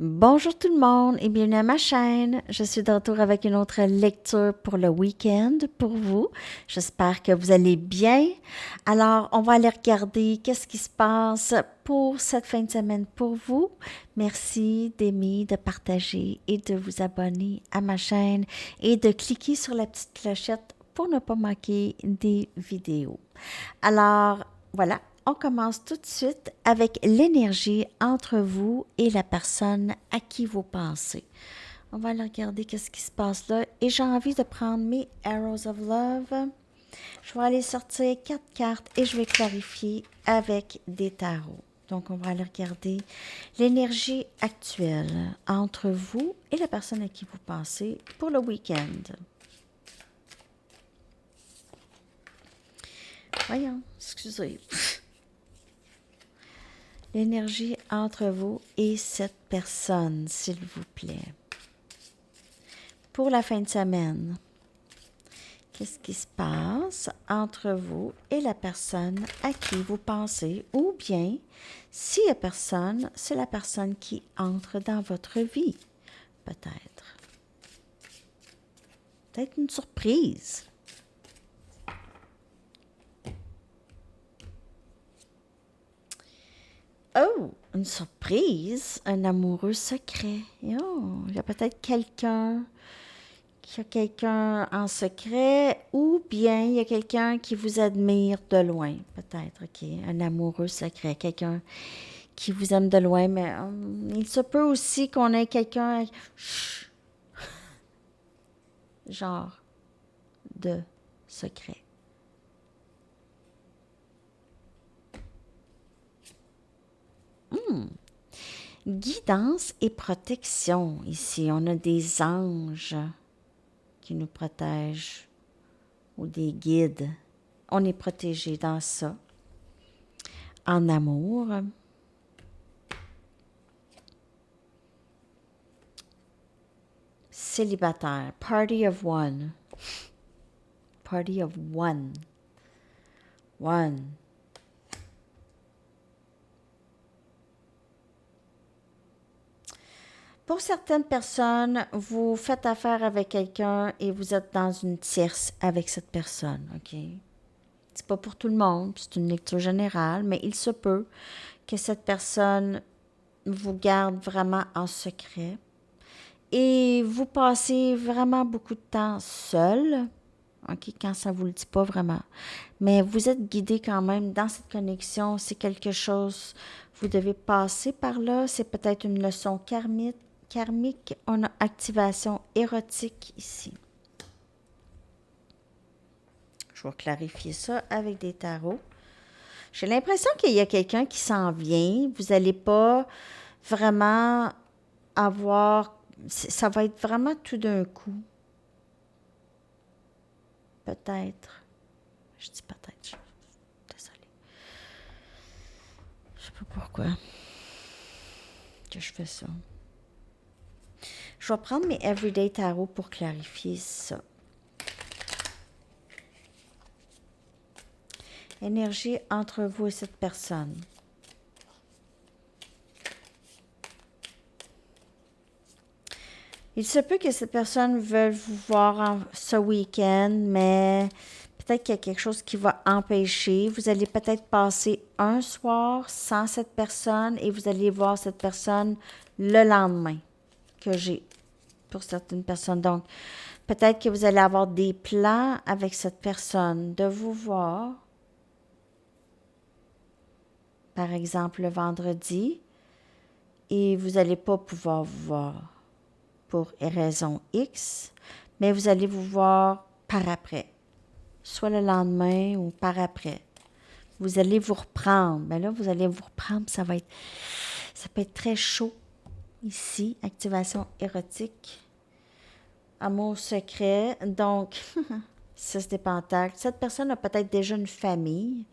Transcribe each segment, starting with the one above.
Bonjour tout le monde et bienvenue à ma chaîne. Je suis de retour avec une autre lecture pour le week-end pour vous. J'espère que vous allez bien. Alors, on va aller regarder qu'est-ce qui se passe pour cette fin de semaine pour vous. Merci d'aimer, de partager et de vous abonner à ma chaîne et de cliquer sur la petite clochette pour ne pas manquer des vidéos. Alors, voilà, on commence tout de suite avec l'énergie entre vous et la personne à qui vous pensez. On va aller regarder qu'est-ce qui se passe là. Et j'ai envie de prendre mes Arrows of Love. Je vais aller sortir 4 cartes et je vais clarifier avec des tarots. Donc, on va aller regarder l'énergie actuelle entre vous et la personne à qui vous pensez pour le week-end. Voyons, excusez. L'énergie entre vous et cette personne, s'il vous plaît. Pour la fin de semaine, qu'est-ce qui se passe entre vous et la personne à qui vous pensez? Ou bien, s'il n'y a personne, c'est la personne qui entre dans votre vie, peut-être. Peut-être une surprise. Oh, une surprise, un amoureux secret. Oh, il y a peut-être quelqu'un qu'il y a quelqu'un en secret ou bien il y a quelqu'un qui vous admire de loin, peut-être, ok, un amoureux secret, quelqu'un qui vous aime de loin, mais il se peut aussi qu'on ait quelqu'un, genre de secret. Guidance et protection, ici, on a des anges qui nous protègent ou des guides. On est protégé dans ça. En amour, célibataire, party of one. Party of one. One. Pour certaines personnes, vous faites affaire avec quelqu'un et vous êtes dans une tierce avec cette personne, OK? C'est pas pour tout le monde, c'est une lecture générale, mais il se peut que cette personne vous garde vraiment en secret et vous passez vraiment beaucoup de temps seul, OK, quand ça vous le dit pas vraiment. Mais vous êtes guidé quand même dans cette connexion, c'est quelque chose, vous devez passer par là, c'est peut-être une leçon karmique, on a activation érotique ici. Je vais clarifier ça avec des tarots. J'ai l'impression qu'il y a quelqu'un qui s'en vient. Vous n'allez pas vraiment avoir... Ça va être vraiment tout d'un coup. Peut-être. Je dis peut-être. Désolée. Je sais pas pourquoi que je fais ça. Je vais prendre mes Everyday Tarot pour clarifier ça. Énergie entre vous et cette personne. Il se peut que cette personne veuille vous voir ce week-end, mais peut-être qu'il y a quelque chose qui va empêcher. Vous allez peut-être passer un soir sans cette personne et vous allez voir cette personne le lendemain que j'ai pour certaines personnes. Donc, peut-être que vous allez avoir des plans avec cette personne de vous voir, par exemple le vendredi, et vous n'allez pas pouvoir vous voir pour raison X, mais vous allez vous voir par après, soit le lendemain ou par après. Vous allez vous reprendre. Ben là, vous allez vous reprendre, ça peut être très chaud ici. Activation érotique, amour secret. Donc, 6 des pentacles. Cette personne a peut-être déjà une famille,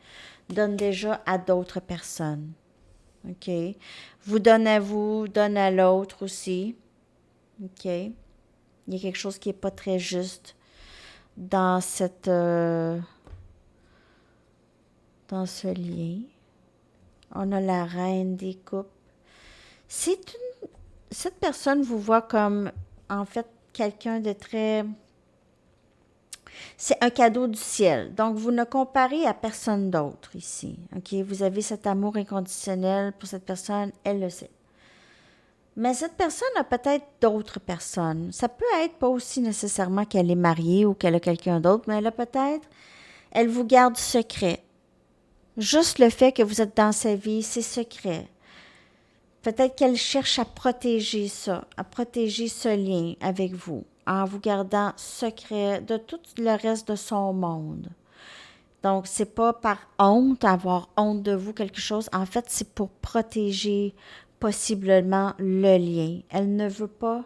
donne déjà à d'autres personnes. OK? Vous donne à vous, donne à l'autre aussi. OK? Il y a quelque chose qui n'est pas très juste dans dans ce lien. On a la reine des coupes. C'est cette personne vous voit comme, en fait, quelqu'un de très... C'est un cadeau du ciel. Donc, vous ne comparez à personne d'autre ici. OK? Vous avez cet amour inconditionnel pour cette personne, elle le sait. Mais cette personne a peut-être d'autres personnes. Ça peut être pas aussi nécessairement qu'elle est mariée ou qu'elle a quelqu'un d'autre, mais elle a peut-être, elle vous garde secret. Juste le fait que vous êtes dans sa vie, c'est secret. Peut-être qu'elle cherche à protéger ça, à protéger ce lien avec vous, en vous gardant secret de tout le reste de son monde. Donc, c'est pas par honte, avoir honte de vous, quelque chose. En fait, c'est pour protéger possiblement le lien. Elle ne veut pas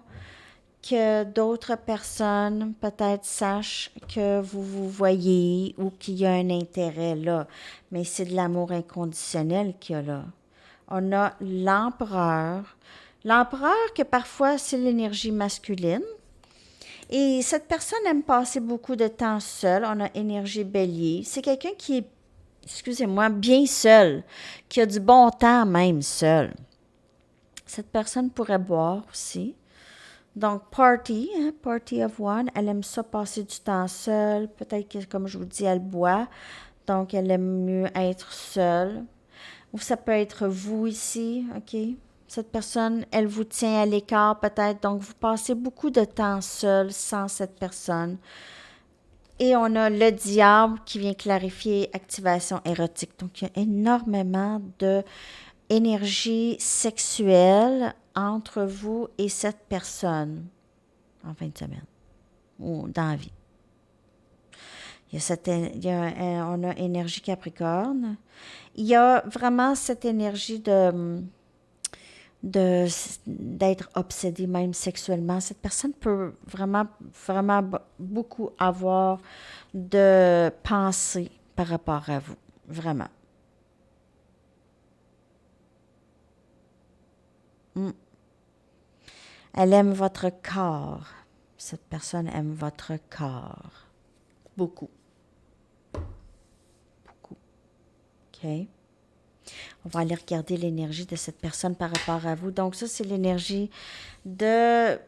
que d'autres personnes peut-être sachent que vous vous voyez ou qu'il y a un intérêt là. Mais c'est de l'amour inconditionnel qu'il y a là. On a l'empereur. L'empereur que parfois c'est l'énergie masculine. Et cette personne aime passer beaucoup de temps seule. On a énergie bélier. C'est quelqu'un qui est, excusez-moi, bien seul, qui a du bon temps même seul. Cette personne pourrait boire aussi. Donc, party, hein, party of one, elle aime ça passer du temps seule. Peut-être que, comme je vous dis, elle boit. Donc, elle aime mieux être seule. Ou ça peut être vous ici, OK? Cette personne, elle vous tient à l'écart peut-être. Donc, vous passez beaucoup de temps seul sans cette personne. Et on a le diable qui vient clarifier activation érotique. Donc, il y a énormément de énergie sexuelle entre vous et cette personne en fin de semaine ou dans la vie. On a énergie Capricorne. Il y a vraiment cette énergie d'être obsédé même sexuellement. Cette personne peut vraiment, vraiment beaucoup avoir de pensées par rapport à vous. Vraiment. Mm. Elle aime votre corps. Cette personne aime votre corps. Beaucoup. Beaucoup. OK? On va aller regarder l'énergie de cette personne par rapport à vous. Donc, ça, c'est l'énergie de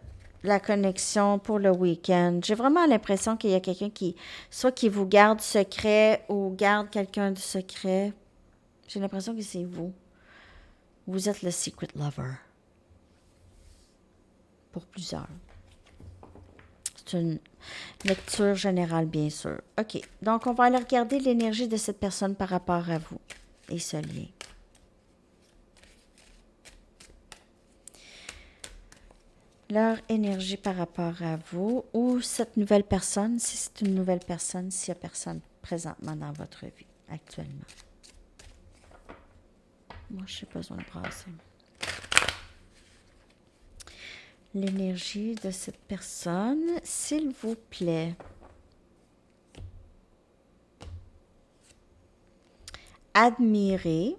la connexion pour le week-end. J'ai vraiment l'impression qu'il y a quelqu'un soit qui vous garde secret ou garde quelqu'un de secret. J'ai l'impression que c'est vous. Vous êtes le secret lover. Pour plusieurs. C'est une lecture générale, bien sûr. OK. Donc, on va aller regarder l'énergie de cette personne par rapport à vous et ce lien. Leur énergie par rapport à vous ou cette nouvelle personne, si c'est une nouvelle personne, s'il n'y a personne présentement dans votre vie actuellement. Moi, je n'ai pas besoin de brasser. L'énergie de cette personne, s'il vous plaît. Admirer.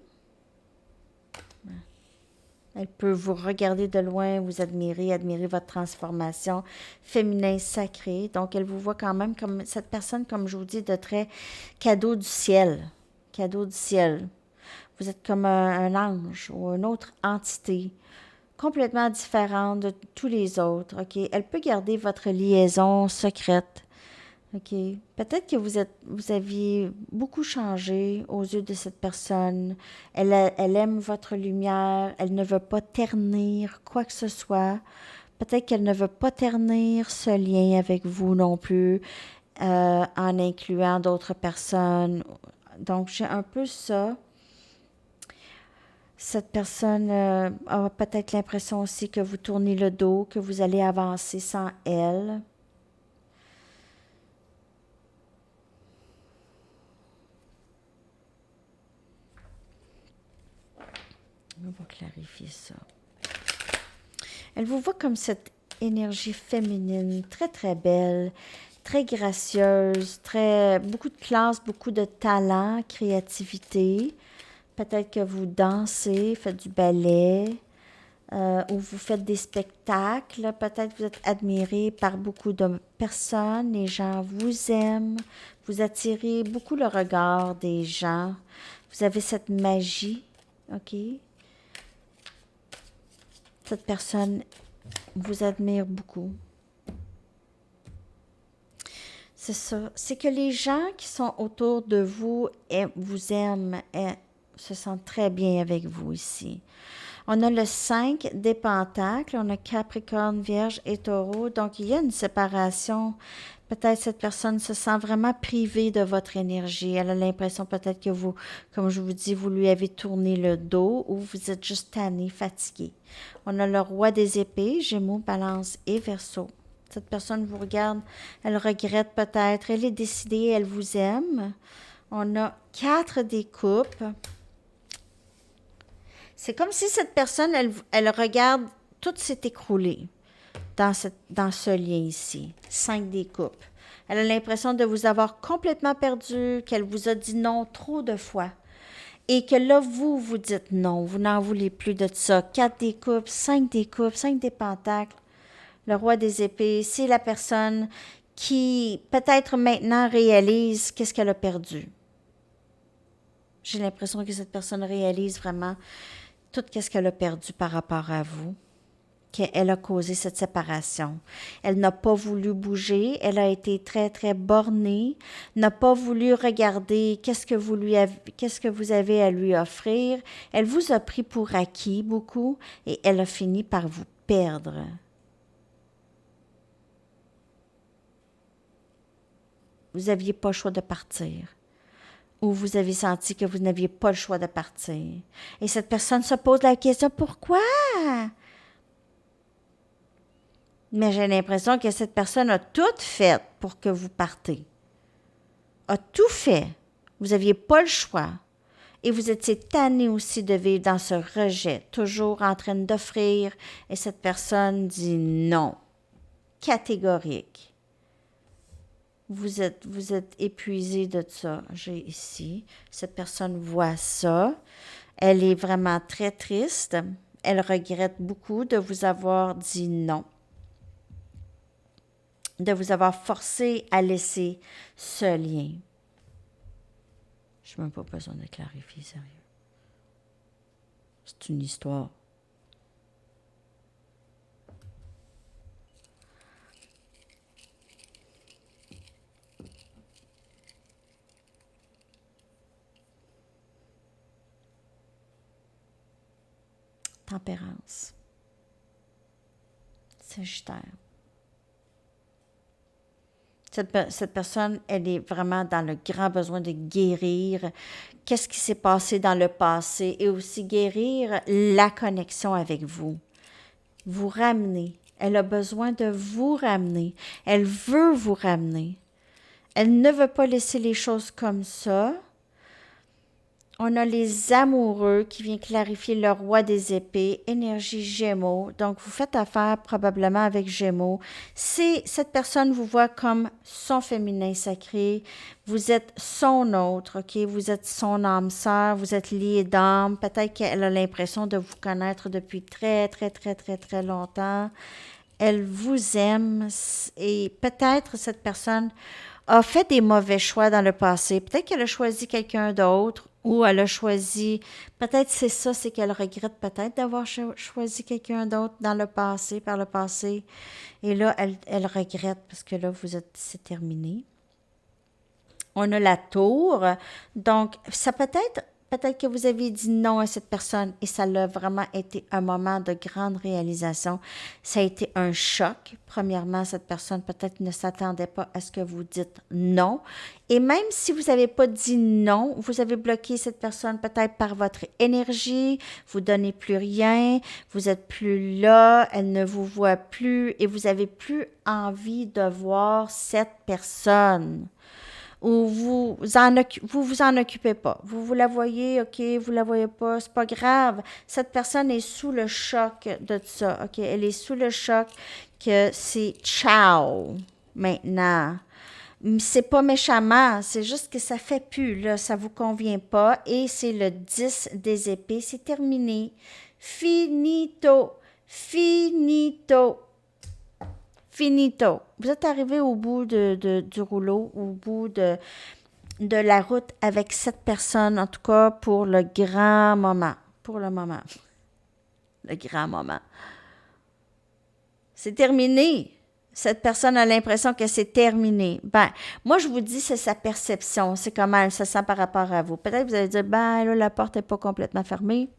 Elle peut vous regarder de loin, vous admirer votre transformation féminin sacrée. Donc, elle vous voit quand même comme cette personne, comme je vous dis, de très cadeau du ciel. Cadeau du ciel. Vous êtes comme un ange ou une autre entité complètement différente de tous les autres. OK? Elle peut garder votre liaison secrète. OK. Peut-être que vous aviez beaucoup changé aux yeux de cette personne. Elle aime votre lumière. Elle ne veut pas ternir quoi que ce soit. Peut-être qu'elle ne veut pas ternir ce lien avec vous non plus, en incluant d'autres personnes. Donc, j'ai un peu ça. Cette personne a peut-être l'impression aussi que vous tournez le dos, que vous allez avancer sans elle. On va clarifier ça. Elle vous voit comme cette énergie féminine, très très belle, très gracieuse, beaucoup de classe, beaucoup de talent, créativité. Peut-être que vous dansez, faites du ballet, ou vous faites des spectacles. Peut-être que vous êtes admiré par beaucoup de personnes. Les gens vous aiment. Vous attirez beaucoup le regard des gens. Vous avez cette magie, OK? Cette personne vous admire beaucoup. C'est ça. C'est que les gens qui sont autour de vous vous aiment et se sentent très bien avec vous ici. On a le 5 des pentacles, on a Capricorne, Vierge et Taureau. Donc, il y a une séparation. Peut-être cette personne se sent vraiment privée de votre énergie. Elle a l'impression peut-être que vous, comme je vous dis, vous lui avez tourné le dos ou vous êtes juste tanné, fatigué. On a le Roi des épées, Gémeaux, Balance et Verseau. Cette personne vous regarde, elle regrette peut-être, elle est décidée, elle vous aime. On a 4 des coupes. C'est comme si cette personne, elle regarde, tout s'est écroulé dans ce lien ici. 5 des coupes. Elle a l'impression de vous avoir complètement perdu, qu'elle vous a dit non trop de fois. Et que là, vous dites non, vous n'en voulez plus de ça. 4 des coupes, 5 des coupes, 5 des pentacles. Le roi des épées, c'est la personne qui peut-être maintenant réalise qu'est-ce qu'elle a perdu. J'ai l'impression que cette personne réalise vraiment tout ce qu'elle a perdu par rapport à vous, qu'elle a causé cette séparation. Elle n'a pas voulu bouger, elle a été très, très bornée, n'a pas voulu regarder qu'est-ce que vous avez à lui offrir. Elle vous a pris pour acquis beaucoup et elle a fini par vous perdre. Vous n'aviez pas le choix de partir. Ou vous avez senti que vous n'aviez pas le choix de partir. Et cette personne se pose la question, pourquoi? Mais j'ai l'impression que cette personne a tout fait pour que vous partez. A tout fait. Vous n'aviez pas le choix. Et vous étiez tanné aussi de vivre dans ce rejet, toujours en train d'offrir. Et cette personne dit non. Catégorique. Vous êtes épuisé de ça. J'ai ici. Cette personne voit ça. Elle est vraiment très triste. Elle regrette beaucoup de vous avoir dit non. De vous avoir forcé à laisser ce lien. Je n'ai même pas besoin de clarifier, sérieux. C'est une histoire. Tempérance. Sagittaire. Cette personne, elle est vraiment dans le grand besoin de guérir. Qu'est-ce qui s'est passé dans le passé et aussi guérir la connexion avec vous. Vous ramener. Elle a besoin de vous ramener. Elle veut vous ramener. Elle ne veut pas laisser les choses comme ça. On a les amoureux qui viennent clarifier le roi des épées, énergie Gémeaux. Donc, vous faites affaire probablement avec Gémeaux. Cette personne vous voit comme son féminin sacré. Vous êtes son autre, OK? Vous êtes son âme sœur. Vous êtes liés d'âme. Peut-être qu'elle a l'impression de vous connaître depuis très, très, très, très, très longtemps. Elle vous aime et peut-être cette personne a fait des mauvais choix dans le passé. Peut-être qu'elle a choisi quelqu'un d'autre ou elle a choisi, peut-être c'est ça, c'est qu'elle regrette peut-être d'avoir choisi quelqu'un d'autre dans le passé, par le passé. Et là, elle regrette parce que là, c'est terminé. On a la tour. Donc, ça peut-être que vous avez dit non à cette personne et ça a vraiment été un moment de grande réalisation. Ça a été un choc. Premièrement, cette personne peut-être ne s'attendait pas à ce que vous dites non. Et même si vous n'avez pas dit non, vous avez bloqué cette personne peut-être par votre énergie, vous ne donnez plus rien, vous n'êtes plus là, elle ne vous voit plus et vous n'avez plus envie de voir cette personne. Ou vous en occupez pas. Vous la voyez, OK, vous la voyez pas, c'est pas grave. Cette personne est sous le choc de ça, OK? Elle est sous le choc que c'est ciao maintenant. C'est pas méchamment, c'est juste que ça fait plus, là, ça vous convient pas. Et c'est le 10 des épées, c'est terminé. Finito, finito. Finito. Vous êtes arrivé au bout du rouleau, au bout de la route avec cette personne, en tout cas pour le grand moment. Pour le moment. Le grand moment. C'est terminé. Cette personne a l'impression que c'est terminé. Ben, moi, je vous dis, c'est sa perception. C'est comment elle se sent par rapport à vous. Peut-être que vous allez dire, ben là, la porte n'est pas complètement fermée.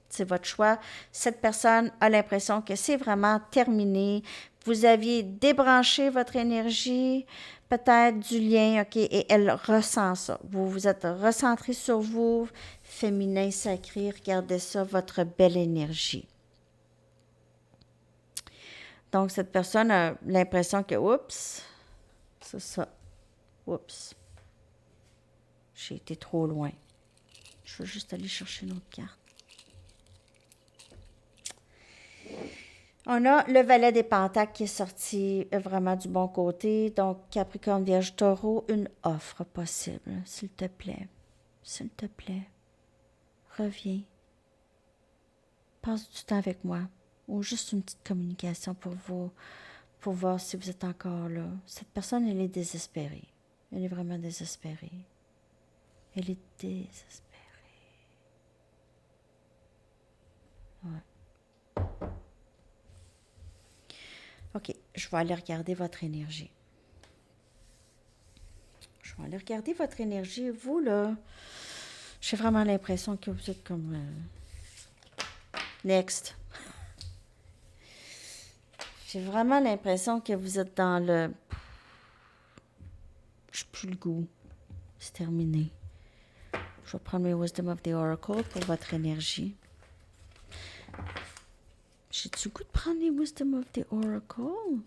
C'est votre choix. Cette personne a l'impression que c'est vraiment terminé. Vous aviez débranché votre énergie, peut-être du lien, OK, et elle ressent ça. Vous vous êtes recentré sur vous, féminin sacré, regardez ça, votre belle énergie. Donc, cette personne a l'impression que, oups, c'est ça, oups, j'ai été trop loin. Je vais juste aller chercher une autre carte. On a le valet des pentacles qui est sorti vraiment du bon côté. Donc, Capricorne, Vierge, Taureau, une offre possible. S'il te plaît, reviens. Passe du temps avec moi. Ou juste une petite communication pour vous, pour voir si vous êtes encore là. Cette personne, elle est désespérée. Elle est vraiment désespérée. Elle est désespérée. Ouais. OK, je vais aller regarder votre énergie. Je vais aller regarder votre énergie. Vous, là, j'ai vraiment l'impression que vous êtes comme... Next. J'ai vraiment l'impression que vous êtes dans le... Je n'ai plus le goût. C'est terminé. Je vais prendre mes Wisdom of the Oracle pour votre énergie. J'ai-tu le goût de prendre les Wisdom of the Oracle?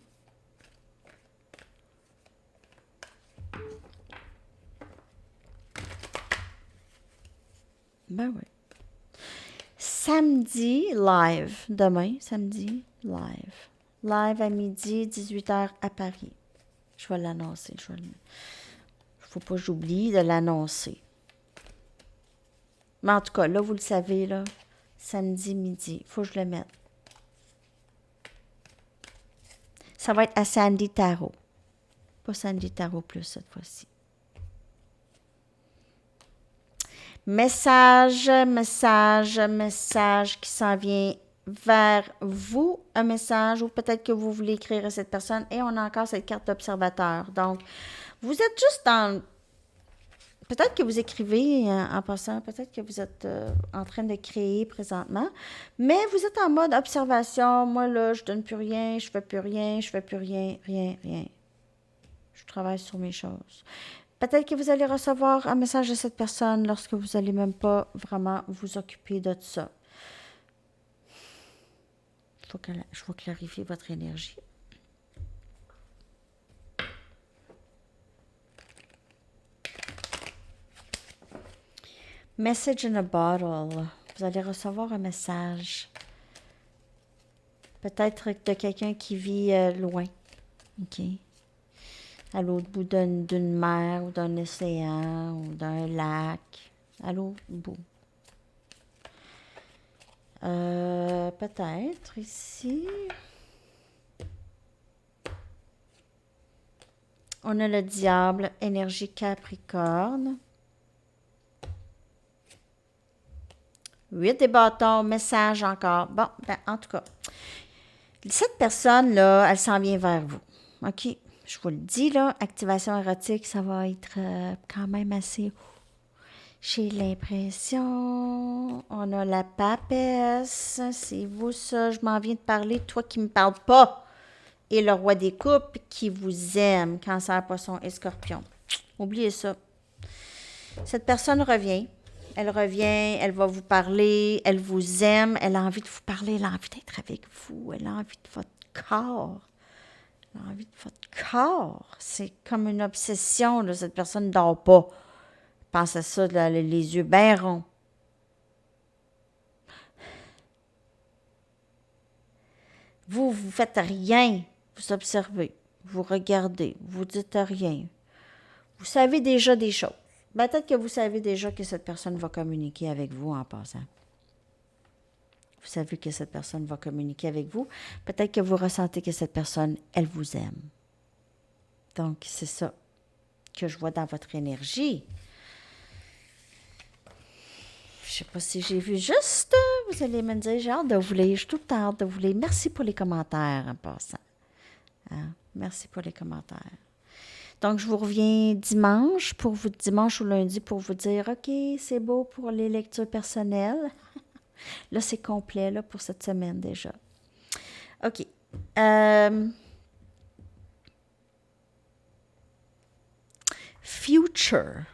Ben oui. Samedi, live. Demain, samedi, live. Live à midi, 18h à Paris. Je vais l'annoncer. Il ne faut pas que j'oublie de l'annoncer. Mais en tout cas, là, vous le savez, là, samedi midi. Il faut que je le mette. Ça va être à Sandy Tarot. Pas Sandy Tarot plus cette fois-ci. Message qui s'en vient vers vous, un message, ou peut-être que vous voulez écrire à cette personne, et on a encore cette carte d'observateur. Donc, vous êtes juste dans... Peut-être que vous écrivez en passant, peut-être que vous êtes en train de créer présentement, mais vous êtes en mode observation. Moi, là, je donne plus rien, je fais plus rien, rien. Je travaille sur mes choses. Peut-être que vous allez recevoir un message de cette personne lorsque vous n'allez même pas vraiment vous occuper de ça. Je vais clarifier votre énergie. Message in a bottle. Vous allez recevoir un message. Peut-être de quelqu'un qui vit loin. OK. À l'autre bout d'une mer ou d'un océan ou d'un lac. À l'autre bout. Peut-être ici. On a le diable, énergie Capricorne. 8 des bâtons, message encore. Bon, ben, en tout cas, cette personne-là, elle s'en vient vers vous. OK? Je vous le dis, là, activation érotique, ça va être quand même assez... J'ai l'impression... On a la papesse. C'est vous, ça. Je m'en viens de parler. Toi qui ne me parles pas. Et le roi des coupes qui vous aime. Cancer, poisson et scorpion. Oubliez ça. Cette personne revient. Elle revient, elle va vous parler, elle vous aime, elle a envie de vous parler, elle a envie d'être avec vous, elle a envie de votre corps. Elle a envie de votre corps. C'est comme une obsession, là. Cette personne ne dort pas. Pense à ça, là, les yeux bien ronds. Vous faites rien. Vous observez, vous regardez, vous dites rien. Vous savez déjà des choses. Peut-être que vous savez déjà que cette personne va communiquer avec vous en passant. Vous savez que cette personne va communiquer avec vous. Peut-être que vous ressentez que cette personne, elle vous aime. Donc, c'est ça que je vois dans votre énergie. Je ne sais pas si j'ai vu juste, vous allez me dire, j'ai hâte de vous lire, je suis tout le temps hâte de vous lire. Merci pour les commentaires en passant. Hein? Merci pour les commentaires. Donc, je vous reviens dimanche ou lundi pour vous dire, OK, c'est beau pour les lectures personnelles. Là, c'est complet là, pour cette semaine déjà. OK. Future.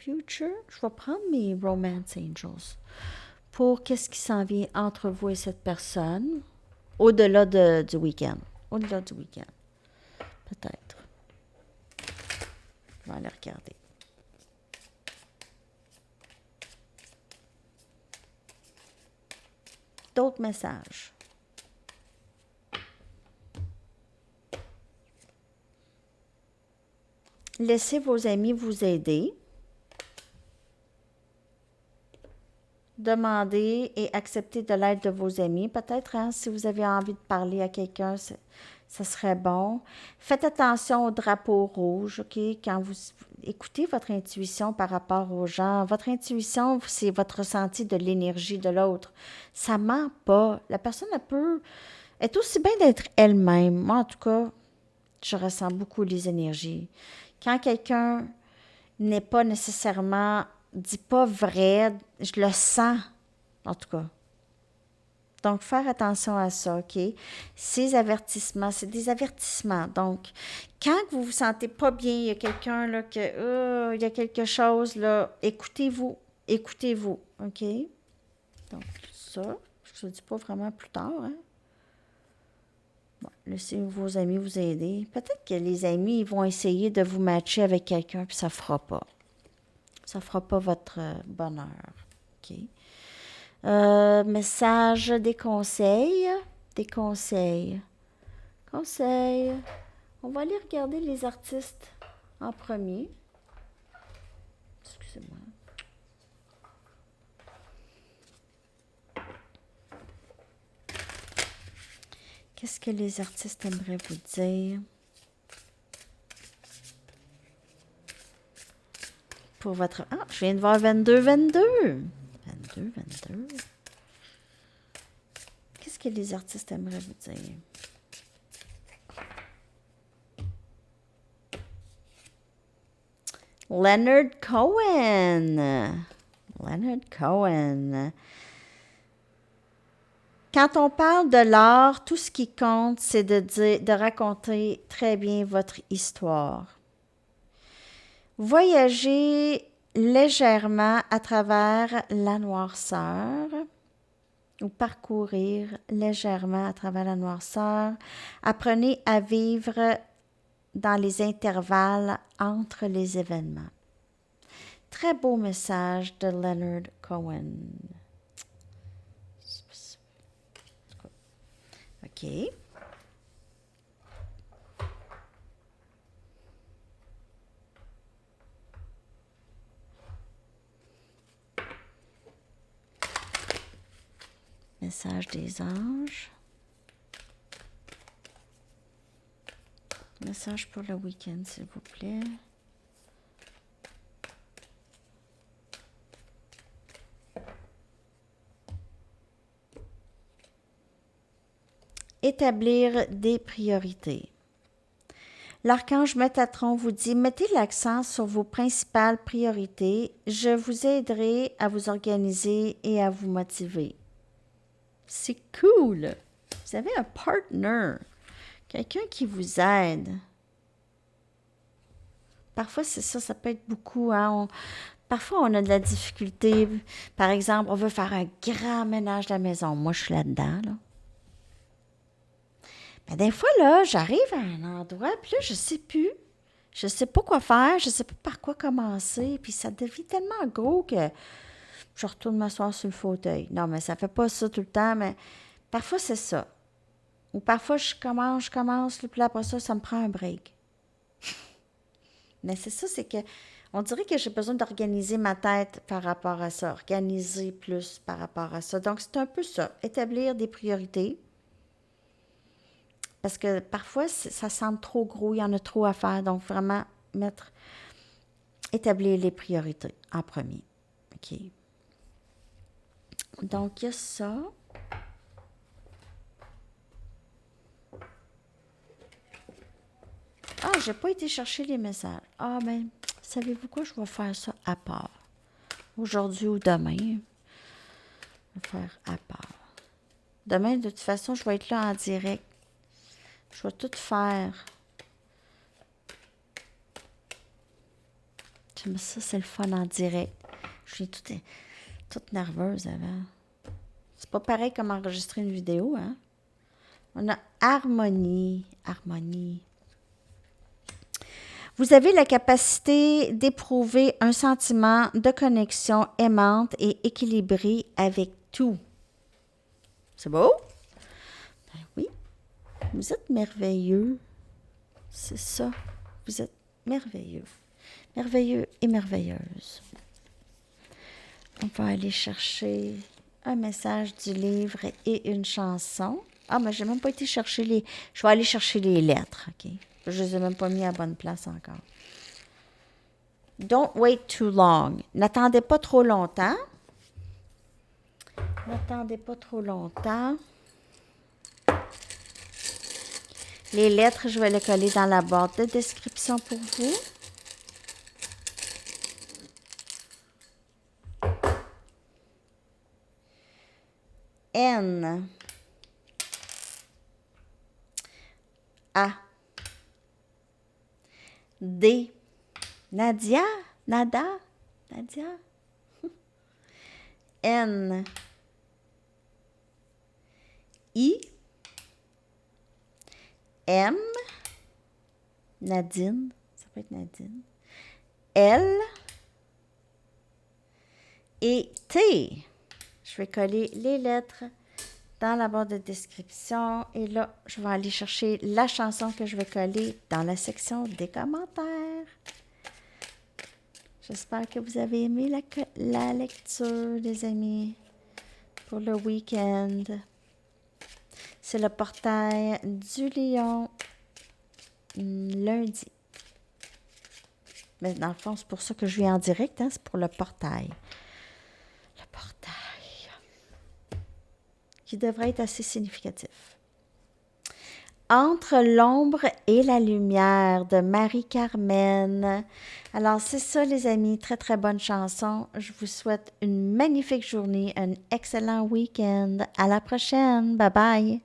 Je vais prendre mes Romance Angels pour qu'est-ce qui s'en vient entre vous et cette personne au-delà du week-end. Au-delà du week-end. Peut-être. Je vais aller regarder. D'autres messages. Laissez vos amis vous aider. Demandez et acceptez de l'aide de vos amis. Peut-être, hein, si vous avez envie de parler à quelqu'un, ça serait bon. Faites attention au drapeau rouge, OK? Quand vous écoutez votre intuition par rapport aux gens, votre intuition, c'est votre ressenti de l'énergie de l'autre. Ça ment pas. La personne, est aussi bien d'être elle-même. Moi, en tout cas, je ressens beaucoup les énergies. Quand quelqu'un n'est pas nécessairement, dit pas vrai, je le sens, en tout cas. Donc, faire attention à ça, OK? Ces avertissements, c'est des avertissements. Donc, quand vous vous sentez pas bien, il y a quelqu'un, là, il y a quelque chose, là, écoutez-vous, OK? Donc, ça, je ne dis pas vraiment plus tard, hein? Bon, laissez vos amis vous aider. Peut-être que les amis, ils vont essayer de vous matcher avec quelqu'un, puis ça ne fera pas. Ça ne fera pas votre bonheur. OK? Message des conseils. Conseils. On va aller regarder les artistes en premier. Excusez-moi. Qu'est-ce que les artistes aimeraient vous dire? Pour votre... Ah, je viens de voir 22. Qu'est-ce que les artistes aimeraient vous dire? Leonard Cohen. Quand on parle de l'art, tout ce qui compte, c'est de raconter très bien votre histoire. Voyagez légèrement à travers la noirceur ou parcourir légèrement à travers la noirceur. Apprenez à vivre dans les intervalles entre les événements. Très beau message de Leonard Cohen. OK. Message des anges. Message pour le week-end, s'il vous plaît. Établir des priorités. L'archange Métatron vous dit, mettez l'accent sur vos principales priorités. Je vous aiderai à vous organiser et à vous motiver. C'est cool. Vous avez un partner, quelqu'un qui vous aide. Parfois, c'est ça, ça peut être beaucoup. Hein? Parfois, on a de la difficulté. Par exemple, on veut faire un grand ménage de la maison. Moi, je suis là-dedans, là. Ben, des fois, là, j'arrive à un endroit, puis là, je sais plus. Je sais pas quoi faire, je sais pas par quoi commencer, puis ça devient tellement gros que je retourne m'asseoir sur le fauteuil. Non, mais ça fait pas ça tout le temps, mais parfois, c'est ça. Ou parfois, je commence, puis là, après ça, ça me prend un break. Mais c'est ça, c'est que on dirait que j'ai besoin d'organiser ma tête par rapport à ça, organiser plus par rapport à ça. Donc, c'est un peu ça, établir des priorités. Parce que parfois, ça semble trop gros, il y en a trop à faire. Donc, vraiment établir les priorités en premier. OK. Donc, il y a ça. Ah, j'ai pas été chercher les messages. Ah, ben, savez-vous quoi? Je vais faire ça à part. Aujourd'hui ou demain. Je vais faire à part. Demain, de toute façon, je vais être là en direct. Je vais tout faire. J'aime ça, c'est le fun en direct. Je suis toute nerveuse avant. C'est pas pareil comme enregistrer une vidéo, hein? On a harmonie. Harmonie. Vous avez la capacité d'éprouver un sentiment de connexion aimante et équilibrée avec tout. C'est beau? Ben oui. Vous êtes merveilleux. C'est ça. Vous êtes merveilleux. Merveilleux et merveilleuse. On va aller chercher un message du livre et une chanson. Ah, mais j'ai même pas été chercher les... Je vais aller chercher les lettres, OK? Je les ai même pas mis à bonne place encore. Don't wait too long. N'attendez pas trop longtemps. N'attendez pas trop longtemps. Les lettres, je vais les coller dans la boîte de description pour vous. N. A. D. Nadia. Nada. Nadia. N. I. M. Nadine. Ça peut être Nadine. L. Et T. Je vais coller les lettres dans la barre de description. Et là, je vais aller chercher la chanson que je vais coller dans la section des commentaires. J'espère que vous avez aimé la lecture, les amis, pour le week-end. C'est le portail du lion lundi. Mais dans le fond, c'est pour ça que je viens en direct, hein, c'est pour le portail. Le portail. Qui devrait être assez significatif. Entre l'ombre et la lumière de Marie-Carmen. Alors, c'est ça, les amis. Très, très bonne chanson. Je vous souhaite une magnifique journée, un excellent week-end. À la prochaine. Bye bye.